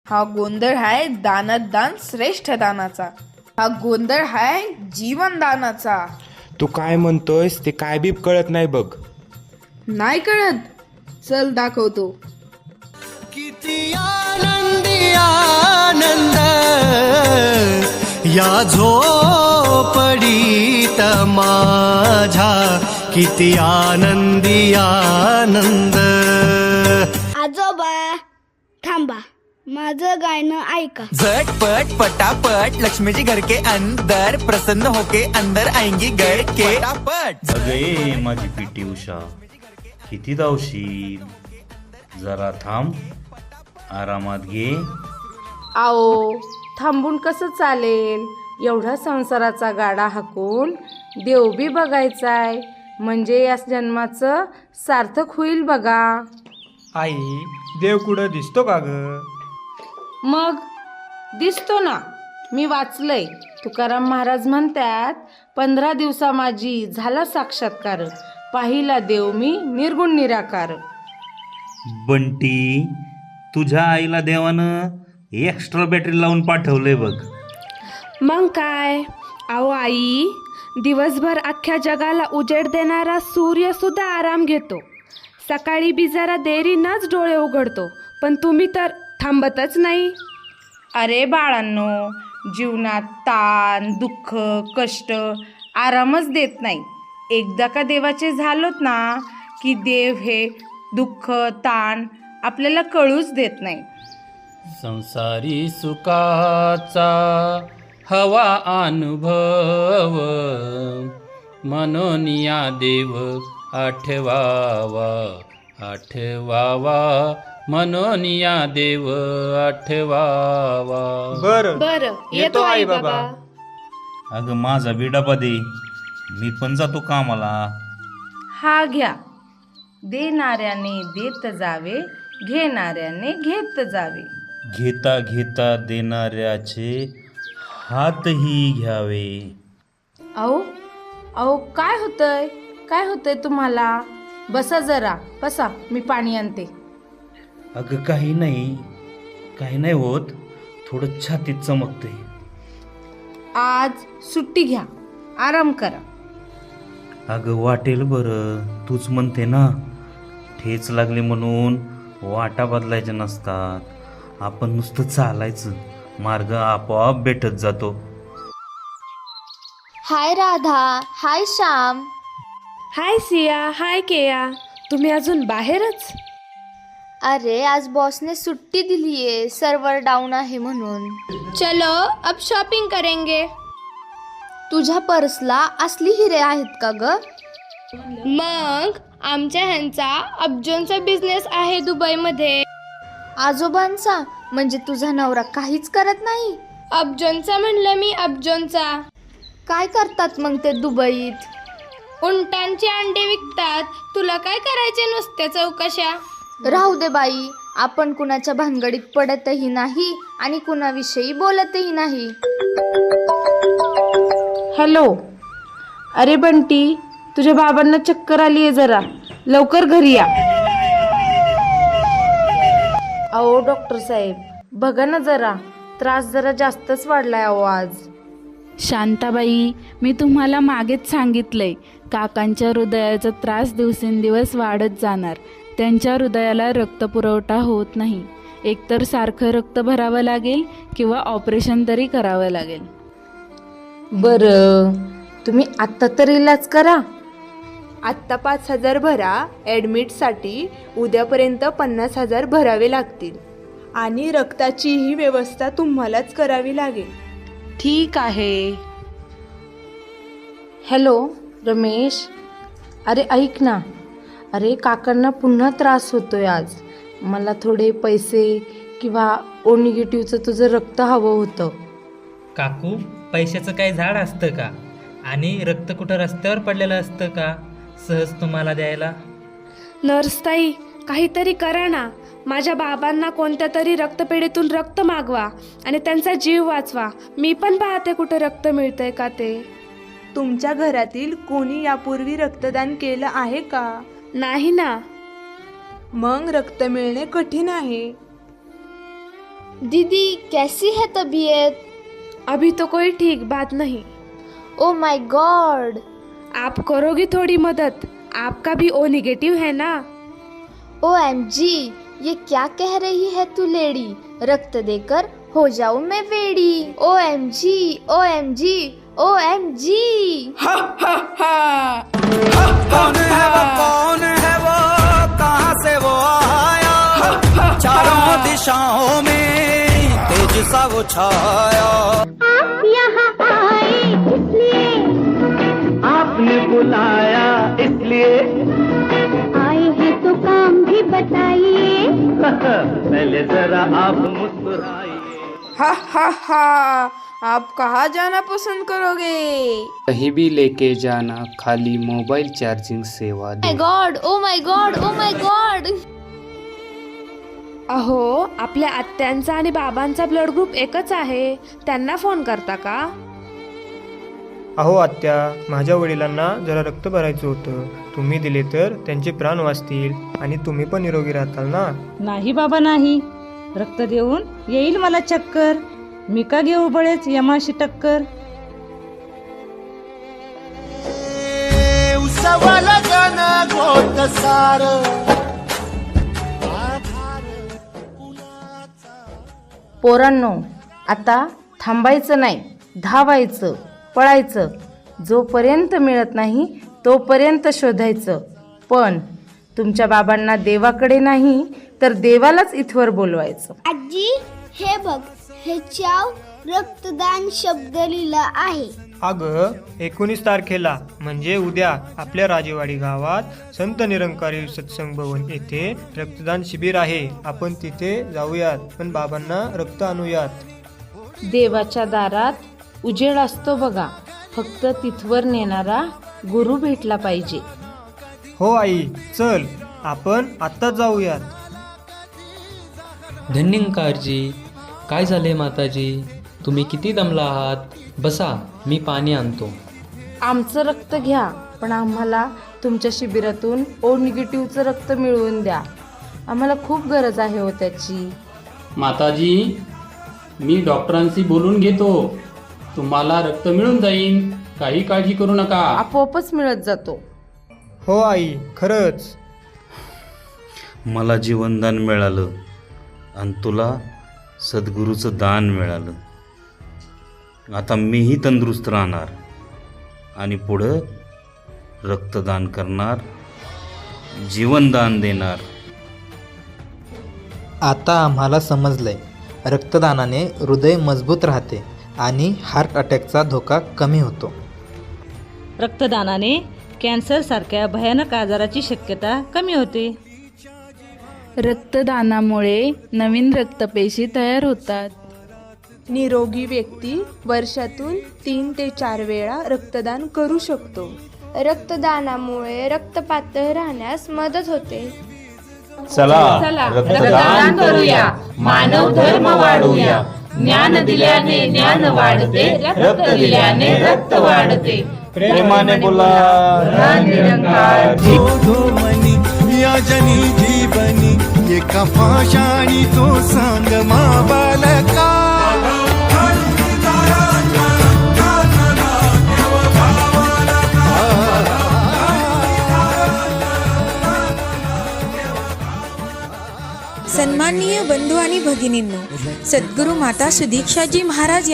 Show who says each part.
Speaker 1: हा गोंधळ आहे दानात दान श्रेष्ठ दानाचा. हा गोंधळ आहे जीवन दानाचा.
Speaker 2: तू काय म्हणतोयस ते काय बी कळत नाही बघ.
Speaker 1: नाही कळत? चल दाखवतो.
Speaker 3: किती आनंदी आनंद या झोपडीत माझ्या, किती आनंदी आनंद.
Speaker 4: आजोबा थांबा, माझं गाणं ऐका.
Speaker 5: झटपट पटापट लक्ष्मी जी घर के अंदर, प्रसन्न होके अंदर आएंगी घर के पटापट.
Speaker 6: अगे माझी पीटी उषा, किती धावशील? जरा थांब, आरामात घे.
Speaker 7: आओ थांबून कसं चालेल? एवढा संसाराचा गाडा हाकून देव बी बघायचाय, म्हणजे या जन्माचं सार्थक होईल बघा.
Speaker 8: आई, देव कुठं दिसतो का ग?
Speaker 7: मग दिसतो ना, मी वाचलंय. तुकाराम महाराज म्हणतात, 15 दिवसा माझी झाला साक्षात्कार, पाहिला देव मी निर्गुण निराकार.
Speaker 6: बंटी, तुझ्या आईला देवानं एक्स्ट्रा बॅटरी लावून पाठवलंय बघ.
Speaker 9: मग काय? अहो आई, दिवसभर अख्ख्या जगाला उजेड देणारा सूर्य सुद्धा आराम घेतो. सकाळी बी जरा देरीनंच डोळे उघडतो, पण तुम्ही तर थांबतच नाही.
Speaker 7: अरे बाळांनो, जीवनात ताण, दुःख, कष्ट आरामच देत नाही. एकदा का देवाचे झालोत ना, की देव हे दुःख ताण आपल्याला कळूच देत नाही.
Speaker 10: संसारी सुखाचा हवा अनुभव, मनोनिया देव आठवावा आठवावा, मनोनिया देव आठवावा.
Speaker 8: बरं
Speaker 9: येतो आई बाबा.
Speaker 6: अगं माझा बी डबा दे, मी पण जातो कामाला.
Speaker 7: हा घ्या, देणाऱ्याने देत जावे, घेणाऱ्याने घेत जावे.
Speaker 6: घेता घेता देणाऱ्याचे हातही घ्यावे.
Speaker 7: अहो अहो काय होतंय? काय होतंय तुम्हाला? बसा जरा, बसा, मी पाणी आणते.
Speaker 6: अगं काही नाही होत, थोडं छातीत चमकते.
Speaker 7: आज सुट्टी घ्या, आराम करा.
Speaker 6: अगं वाटेल बरं, तूच म्हणते ना, ठेच लागली म्हणून वाटा बदलायच्या नसतात. आपण नुसतं चालायचं, मार्ग आपोआप भेटत जातो.
Speaker 4: हाय राधा, हाय श्याम.
Speaker 9: हाय सिया, हाय केया. तुम्ही अजून बाहेरच?
Speaker 4: अरे आज बॉसने सुट्टी दिलीये, सर्व्हर डाऊन आहे म्हणून.
Speaker 9: चलो अब शॉपिंग करेंगे.
Speaker 4: तुझ्या पर्सला असली हिरे आहेत का ग?
Speaker 9: मग आमच्या ह्यांचा अब्जोंचा बिझनेस आहे दुबईमध्ये.
Speaker 4: आजोबांचा? म्हणजे तुझा नवरा काहीच करत नाही?
Speaker 9: अब्जोंचा म्हणलं मी, अब्जोंचा.
Speaker 4: काय करतात मग ते दुबईत?
Speaker 9: उंटांची अंडे विकतात. तुला काय करायचे नुसत्या चौकशा?
Speaker 4: राहू दे बाई, आपण कुणाच्या भानगडीत पडतही नाही आणि कुणाविषयी बोलतही नाही.
Speaker 7: हॅलो, अरे बंटी, तुझ्या बाबांना चक्कर आली आहे, जरा लवकर घरी या. अहो डॉक्टर साहेब, बघा ना जरा, त्रास जरा जास्तच वाढलाय अहो आज.
Speaker 11: शांताबाई, मी तुम्हाला मागेच सांगितलंय, काकांच्या हृदयाचा त्रास दिवसेंदिवस वाढत जाणार. त्यांच्या हृदयाला रक्तपुरवठा होत नाही. एकतर सारखं रक्त भरावं लागेल किंवा ऑपरेशन तरी करावं लागेल.
Speaker 7: बरं, तुम्ही आत्ता तर इलाज करा.
Speaker 12: आत्ता 5,000 भरा, ॲडमिटसाठी उद्यापर्यंत 50,000 भरावे लागतील आणि रक्ताचीही व्यवस्था तुम्हालाच करावी लागेल.
Speaker 7: ठीक आहे. हॅलो रमेश, अरे ऐक ना, अरे काकांना पुन्हा त्रास होतोय आज. मला थोडे पैसे किंवा ओ निगेटिव्हचं तुझं रक्त हवं होतं.
Speaker 8: काकू, पैशाचं काही झाड असतं का? आणि रक्त कुठं रस्त्यावर पडलेलं असतं का सहज तुम्हाला द्यायला?
Speaker 9: नर्सताई, काहीतरी करा ना. माझ्या बाबांना कोणत्या तरी रक्तपेढीतून रक्त मागवा आणि त्यांचा जीव वाचवा. मी पण पाहते कुठं रक्त मिळतंय का ते.
Speaker 12: तुमच्या घरातील कोणी यापूर्वी रक्तदान केलं आहे का?
Speaker 9: नाही ना.
Speaker 12: मग रक्त मिळणे कठीण आहे.
Speaker 4: दीदी कैसी है तबीयत?
Speaker 9: अभी तो कोई ठीक बात नहीं।
Speaker 4: ओ माय गॉड।
Speaker 9: आप करोगी थोड़ी मदद? आपका भी ओ नेगेटिव है ना?
Speaker 4: OMG, ये क्या कह रही है तू लेडी? रक्त देकर हो जाऊं मैं वेड़ी। OMG, OMG, OMG।
Speaker 3: कौन है वो कहाँ से वो आया, चारों दिशाओं में तेज सा वो छाया।
Speaker 13: आप यहाँ आए इसलिए,
Speaker 3: आपने बुलाया इसलिए,
Speaker 13: आए हैं तो काम भी बताइए।
Speaker 3: पहले जरा आप मुस्कुराइए।
Speaker 1: हा हा हा, आप कहाँ जाना पसंद करोगे?
Speaker 14: कहीं भी लेके जाना, खाली मोबाइल चार्जिंग सेवा दे।
Speaker 4: My god, oh my god, oh my god.
Speaker 9: अहो, आपल्या आत्यांचा आणि बाबांचा ब्लड ग्रुप एकच आहे, त्यांना फोन करता का?
Speaker 15: अहो आत्या, माझ्या वडिलांना जरा रक्त भरायचं होतं, तुम्ही दिले तर त्यांचे प्राण वाचतील आणि तुम्ही पण निरोगी राहताल ना.
Speaker 16: नाही बाबा नाही, रक्त देऊन येईल मला चक्कर, मी का घेऊ बळेच यमाशी टक्कर.
Speaker 3: उसवाला गाणं गोट सार,
Speaker 7: पोरांनो, आता थांबायचं नाही, धावायचं, पळायचं. जोपर्यंत मिळत नाही तोपर्यंत शोधायचं. पण तुमच्या बाबांना देवाकडे नाही तर देवालाच इथवर बोलवायचं.
Speaker 13: आजी, हे बघ, ह्याच्याव रक्तदान शब्द लिहिला आहे.
Speaker 15: अगं, 19 तारखेला म्हणजे उद्या आपल्या राजेवाडी गावात संत निरंकारी सत्संग भवन येथे रक्तदान शिबिर आहे. आपण तिथे जाऊयात, पण बाबांना रक्त आणूयात.
Speaker 16: देवाच्या दारात उजेड असतो बघा, फक्त तिथवर नेणारा गुरु भेटला पाहिजे.
Speaker 15: हो आई, चल आपण आत्ताच जाऊयात.
Speaker 8: धन्यंकारजी, काय झाले माताजी? तुम्ही किती दमला आहात? बसा, मी पाणी आणतो.
Speaker 16: आमचं रक्त घ्या, पण आम्हाला तुमच्या शिबिरातून ओ निगेटिव्हचं रक्त मिळवून द्या. आम्हाला खूप गरज आहे हो त्याची.
Speaker 10: माताजी, मी डॉक्टरांशी बोलून घेतो, तुम्हाला रक्त मिळून जाईल, काही काळजी करू नका.
Speaker 16: आपोआपच मिळत जातो.
Speaker 15: हो आई, खरंच.
Speaker 6: मला जीवनदान मिळालं आणि तुला सद्गुरूचं दान मिळालं. आता मीही तंदुरुस्त राहणार आणि पुढं रक्तदान करणार, जीवनदान देणार.
Speaker 17: आता आम्हाला समजलंय, रक्तदानाने हृदय मजबूत राहते आणि हार्ट अटॅकचा धोका कमी होतो.
Speaker 16: रक्तदानाने कॅन्सरसारख्या भयानक आजाराची शक्यता कमी होते.
Speaker 11: रक्तदानामुळे नवीन रक्तपेशी तयार होतात.
Speaker 12: निरोगी व्यक्ती वर्षातून 3 ते 4 वेळा रक्तदान करू शकतो.
Speaker 4: रक्तदानामुळे रक्त पातळ राहण्यास मदत होते.
Speaker 10: चला रक्तदान करूया, मानव धर्म वाढवूया. ज्ञान दिल्याने ज्ञान वाढते, रक्त दिल्याने रक्त वाढते. प्रेमाने बोला, निरंकार.
Speaker 3: मनी या जनी जीवनी एका पाषाणी तो सांग मा बालका.
Speaker 18: सन्माननीय बंधू आणि भगिनींनो, सद्गुरू माता सुदीक्षाजी महाराज